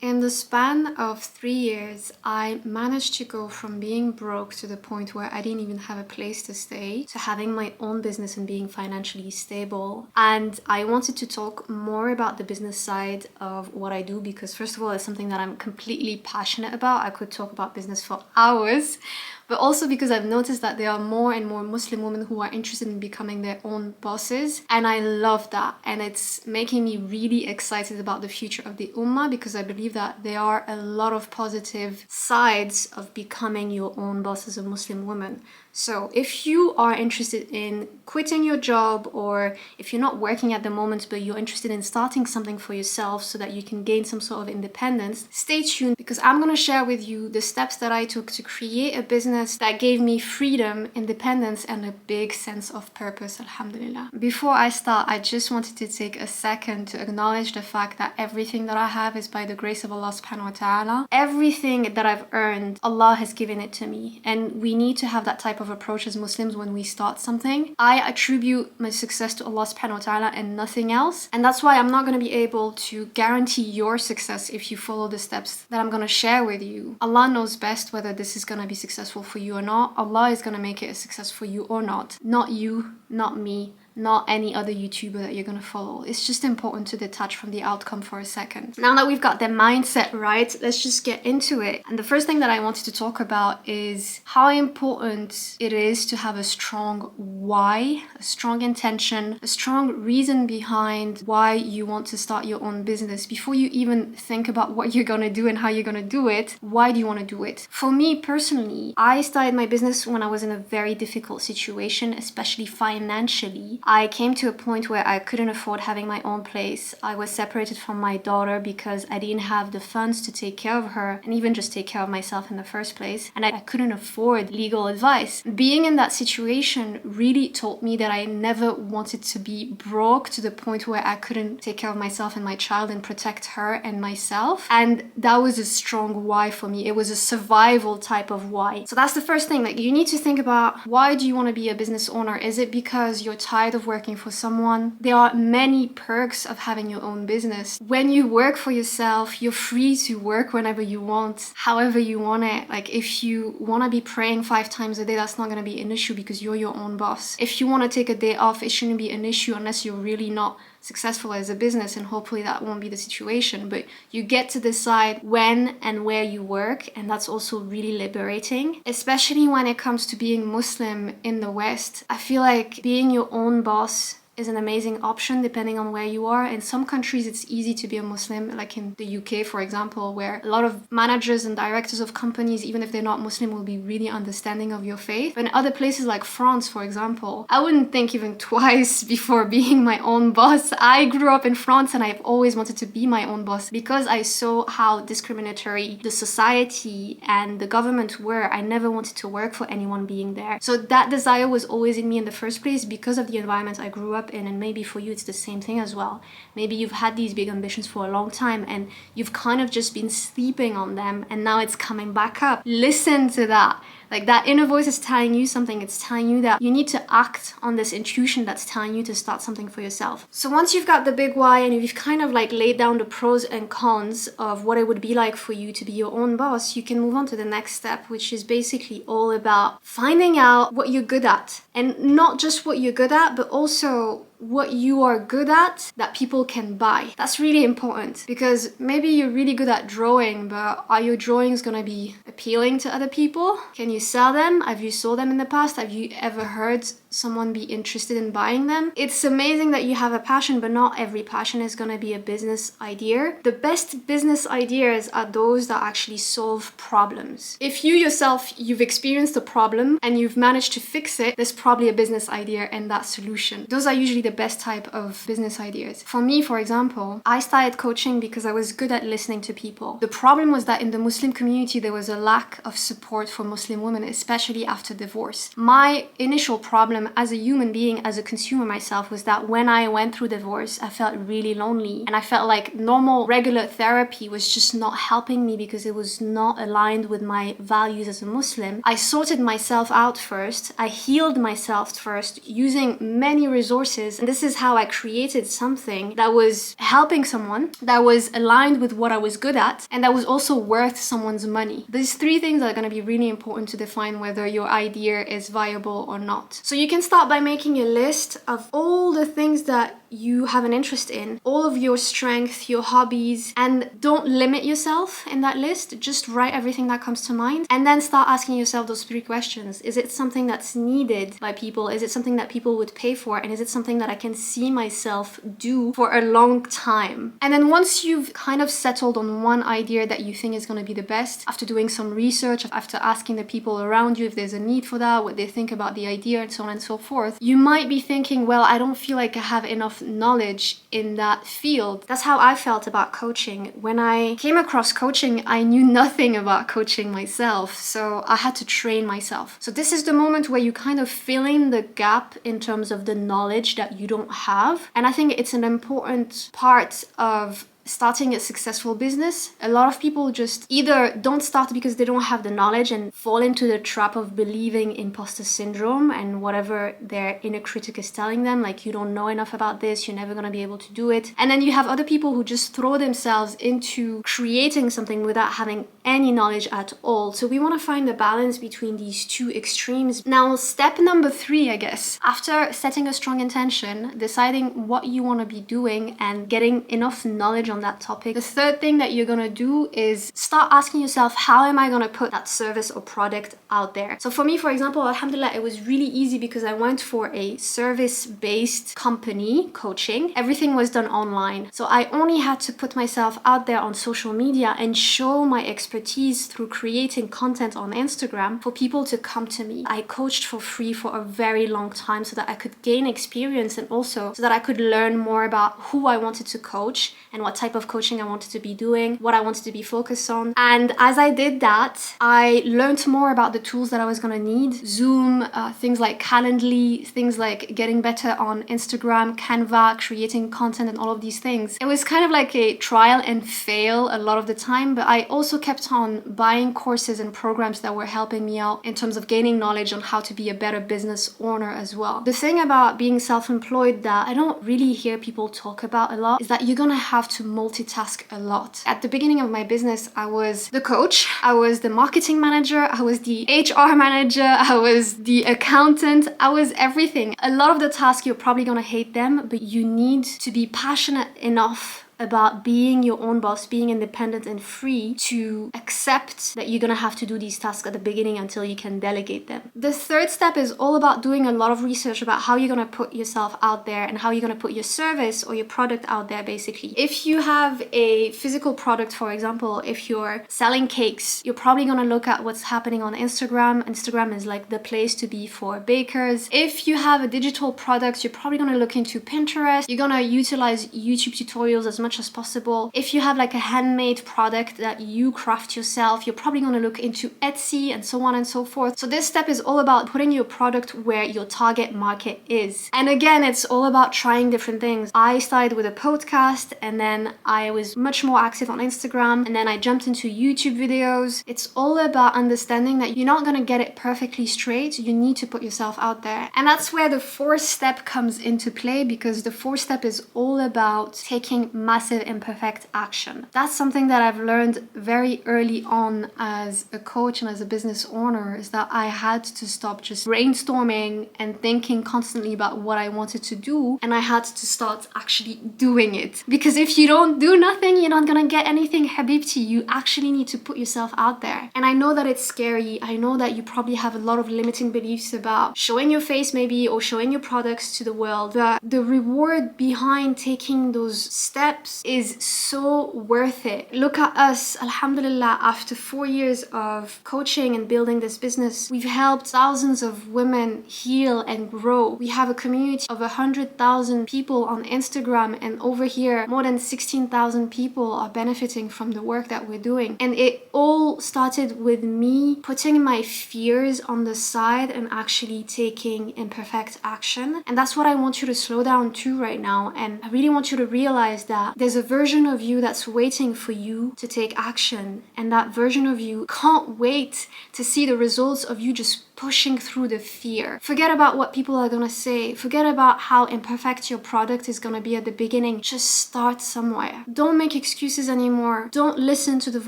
In the span of 3 years, I managed to go from being broke to the point where I didn't even have a place to stay, to having my own business and being financially stable. And I wanted to talk more about the business side of what I do because, first of all, it's something that I'm completely passionate about. I could talk about business for hours. But also because I've noticed that there are more and more Muslim women who are interested in becoming their own bosses. And I love that. And it's making me really excited about the future of the Ummah because I believe that there are a lot of positive sides of becoming your own boss as a Muslim woman. So if you are interested in quitting your job, or if you're not working at the moment but you're interested in starting something for yourself so that you can gain some sort of independence, stay tuned because I'm going to share with you the steps that I took to create a business that gave me freedom, independence, and a big sense of purpose, alhamdulillah. Before I start, I just wanted to take a second to acknowledge the fact that everything that I have is by the grace of Allah subhanahu wa ta'ala. Everything that I've earned, Allah has given it to me, and we need to have that type of approach as Muslims when we start something. I attribute my success to Allah subhanahu wa ta'ala and nothing else, and that's why I'm not going to be able to guarantee your success if you follow the steps that I'm going to share with you. Allah knows best whether this is going to be successful for you or not. Allah is going to make it a success for you or not you, not me, not any other YouTuber that you're gonna follow. It's just important to detach from the outcome for a second. Now that we've got the mindset right, let's just get into it. And the first thing that I wanted to talk about is how important it is to have a strong why, a strong intention, a strong reason behind why you want to start your own business. Before you even think about what you're gonna do and how you're gonna do it, why do you wanna do it? For me personally, I started my business when I was in a very difficult situation, especially financially. I came to a point where I couldn't afford having my own place. I was separated from my daughter because I didn't have the funds to take care of her and even just take care of myself in the first place. And I couldn't afford legal advice. Being in that situation really taught me that I never wanted to be broke to the point where I couldn't take care of myself and my child and protect her and myself. And that was a strong why for me. It was a survival type of why. So that's the first thing. Like, you need to think about, why do you want to be a business owner? Is it because you're tired of working for someone? There are many perks of having your own business. When you work for yourself, you're free to work whenever you want, however you want it. Like, if you want to be praying 5 times a day, that's not going to be an issue because you're your own boss. If you want to take a day off, it shouldn't be an issue unless you're really not successful as a business, and hopefully that won't be the situation. But you get to decide when and where you work, and that's also really liberating, especially when it comes to being Muslim in the West. I feel like being your own boss is an amazing option depending on where you are. In some countries it's easy to be a Muslim, like in the UK for example, where a lot of managers and directors of companies, even if they're not Muslim, will be really understanding of your faith. But in other places like France for example, I wouldn't think even twice before being my own boss. I grew up in France and I've always wanted to be my own boss because I saw how discriminatory the society and the government were. I never wanted to work for anyone being there. So that desire was always in me in the first place because of the environment I grew up in. And maybe for you it's the same thing as well. Maybe you've had these big ambitions for a long time and you've kind of just been sleeping on them and now it's coming back up. Listen to that. Like, that inner voice is telling you something. It's telling you that you need to act on this intuition that's telling you to start something for yourself. So once you've got the big why and you've kind of like laid down the pros and cons of what it would be like for you to be your own boss, you can move on to the next step, which is basically all about finding out what you're good at. And not just what you're good at, but also what you are good at that people can buy. That's really important because maybe you're really good at drawing, but are your drawings gonna be appealing to other people? Can you sell them? Have you sold them in the past? Have you ever heard someone be interested in buying them? It's amazing that you have a passion, but not every passion is gonna be a business idea. The best business ideas are those that actually solve problems. If you yourself, you've experienced a problem and you've managed to fix it, there's probably a business idea in that solution. Those are usually the best type of business ideas. For me, for example, I started coaching because I was good at listening to people. The problem was that in the Muslim community, there was a lack of support for Muslim women, especially after divorce. My initial problem problem as a human being, as a consumer myself, was that when I went through divorce, I felt really lonely. And I felt like normal, regular therapy was just not helping me because it was not aligned with my values as a Muslim. I sorted myself out first. I healed myself first using many resources. And this is how I created something that was helping someone, that was aligned with what I was good at, and that was also worth someone's money. These three things are going to be really important to define whether your idea is viable or not. So you can start by making a list of all the things that you have an interest in, all of your strengths, your hobbies, and don't limit yourself in that list. Just write everything that comes to mind and then start asking yourself those three questions. Is it something that's needed by people? Is it something that people would pay for? And is it something that I can see myself do for a long time? And then once you've kind of settled on one idea that you think is going to be the best, after doing some research, after asking the people around you if there's a need for that, what they think about the idea, and so on and so forth, you might be thinking, well, I don't feel like I have enough knowledge in that field. That's how I felt about coaching. When I came across coaching, I knew nothing about coaching myself, so I had to train myself. So this is the moment where you kind of fill in the gap in terms of the knowledge that you don't have. And I think it's an important part of starting a successful business. A lot of people just either don't start because they don't have the knowledge and fall into the trap of believing imposter syndrome and whatever their inner critic is telling them, like, you don't know enough about this, you're never going to be able to do it. And then you have other people who just throw themselves into creating something without having any knowledge at all. So we want to find the balance between these two extremes. Now, step number 3, I guess, after setting a strong intention, deciding what you want to be doing and getting enough knowledge on that topic, the third thing that you're gonna do is start asking yourself, how am I gonna put that service or product out there? So for me, for example, alhamdulillah, it was really easy because I went for a service-based company coaching. Everything was done online. So I only had to put myself out there on social media and show my expertise through creating content on Instagram for people to come to me. I coached for free for a very long time so that I could gain experience and also so that I could learn more about who I wanted to coach and what type of coaching I wanted to be doing, what I wanted to be focused on. And as I did that, I learned more about the tools that I was gonna need. Zoom, things like Calendly, things like getting better on Instagram, Canva, creating content and all of these things. It was kind of like a trial and fail a lot of the time, but I also kept on buying courses and programs that were helping me out in terms of gaining knowledge on how to be a better business owner as well. The thing about being self-employed that I don't really hear people talk about a lot is that you're gonna have to multitask a lot. At the beginning of my business, I was the coach, I was the marketing manager, I was the HR manager, I was the accountant, I was everything. A lot of the tasks, you're probably gonna hate them, but you need to be passionate enough about being your own boss, being independent and free to accept that you're gonna have to do these tasks at the beginning until you can delegate them. The third step is all about doing a lot of research about how you're gonna put yourself out there and how you're gonna put your service or your product out there, basically. If you have a physical product, for example, if you're selling cakes, you're probably gonna look at what's happening on Instagram. Instagram is like the place to be for bakers. If you have a digital product, you're probably gonna look into Pinterest. You're gonna utilize YouTube tutorials as much as possible. If you have like a handmade product that you craft yourself, you're probably going to look into Etsy and so on and so forth. So this step is all about putting your product where your target market is. And again, it's all about trying different things. I started with a podcast and then I was much more active on Instagram and then I jumped into YouTube videos. It's all about understanding that you're not going to get it perfectly straight. You need to put yourself out there. And that's where the fourth step comes into play, because the fourth step is all about taking massive imperfect action. That's something that I've learned very early on as a coach and as a business owner, is that I had to stop just brainstorming and thinking constantly about what I wanted to do, and I had to start actually doing it. Because if you don't do nothing, you're not gonna get anything, habibti. You actually need to put yourself out there. And I know that it's scary. I know that you probably have a lot of limiting beliefs about showing your face maybe or showing your products to the world, but the reward behind taking those steps steps is so worth it. Look at us, alhamdulillah, after 4 years of coaching and building this business, we've helped thousands of women heal and grow. We have a community of 100,000 people on Instagram, and over here, more than 16,000 people are benefiting from the work that we're doing. And it all started with me putting my fears on the side and actually taking imperfect action. And that's what I want you to slow down to right now. And I really want you to realize that there's a version of you that's waiting for you to take action. And that version of you can't wait to see the results of you just pushing through the fear. Forget about what people are gonna say. Forget about how imperfect your product is gonna be at the beginning. Just start somewhere. Don't make excuses anymore. Don't listen to the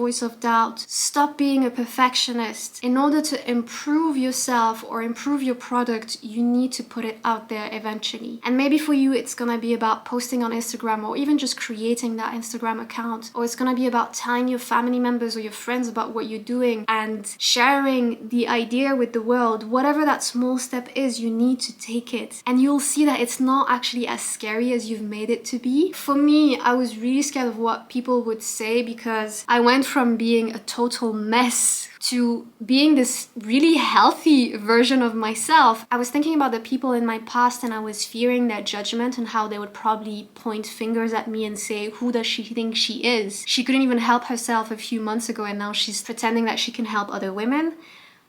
voice of doubt. Stop being a perfectionist. In order to improve yourself or improve your product, you need to put it out there eventually. And maybe for you, it's gonna be about posting on Instagram, or even just creating that Instagram account. Or it's gonna be about telling your family members or your friends about what you're doing and sharing the idea with the world. Whatever that small step is, you need to take it. And you'll see that it's not actually as scary as you've made it to be. For me, I was really scared of what people would say, because I went from being a total mess to being this really healthy version of myself. I was thinking about the people in my past, and I was fearing their judgment and how they would probably point fingers at me and say, who does she think she is? She couldn't even help herself a few months ago, and now she's pretending that she can help other women.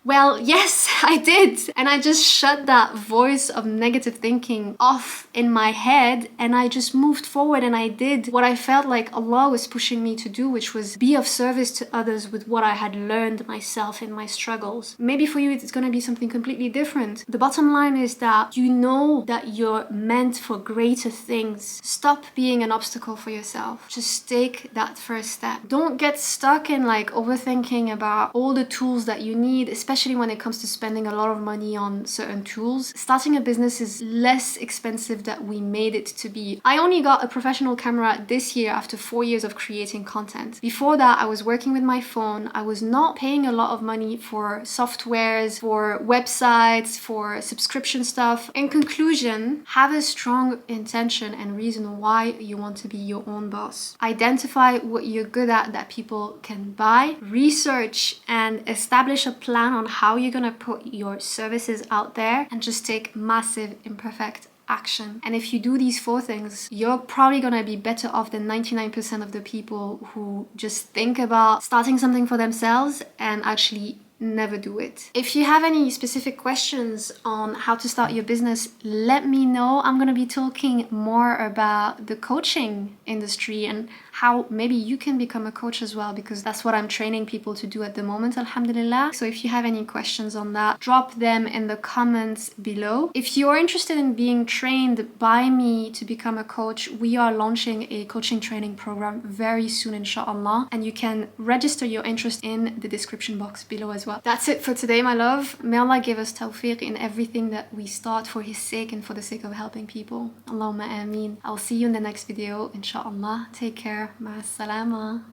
Well, yes, I did. And I just shut that voice of negative thinking off in my head, and I just moved forward, and I did what I felt like Allah was pushing me to do, which was be of service to others with what I had learned myself in my struggles. Maybe for you, it's going to be something completely different. The bottom line is that you know that you're meant for greater things. Stop being an obstacle for yourself. Just take that first step. Don't get stuck in like overthinking about all the tools that you need, especially when it comes to spending a lot of money on certain tools. Starting a business is less expensive than we made it to be. I only got a professional camera this year after 4 years of creating content. Before that, I was working with my phone. I was not paying a lot of money for softwares, for websites, for subscription stuff. In conclusion, have a strong intention and reason why you want to be your own boss. Identify what you're good at that people can buy. Research and establish a plan on how you're gonna put your services out there, and just take massive imperfect action. And if you do these 4 things, you're probably gonna be better off than 99% of the people who just think about starting something for themselves and actually never do it. If you have any specific questions on how to start your business, let me know. I'm going to be talking more about the coaching industry and how maybe you can become a coach as well, because that's what I'm training people to do at the moment, alhamdulillah. So if you have any questions on that, drop them in the comments below. If you're interested in being trained by me to become a coach, we are launching a coaching training program very soon, inshallah, and you can register your interest in the description box below as well. That's it for today, my love. May Allah give us tawfiq in everything that we start for His sake and for the sake of helping people. Allahumma ameen. I'll see you in the next video, inshallah. Take care. Ma salama.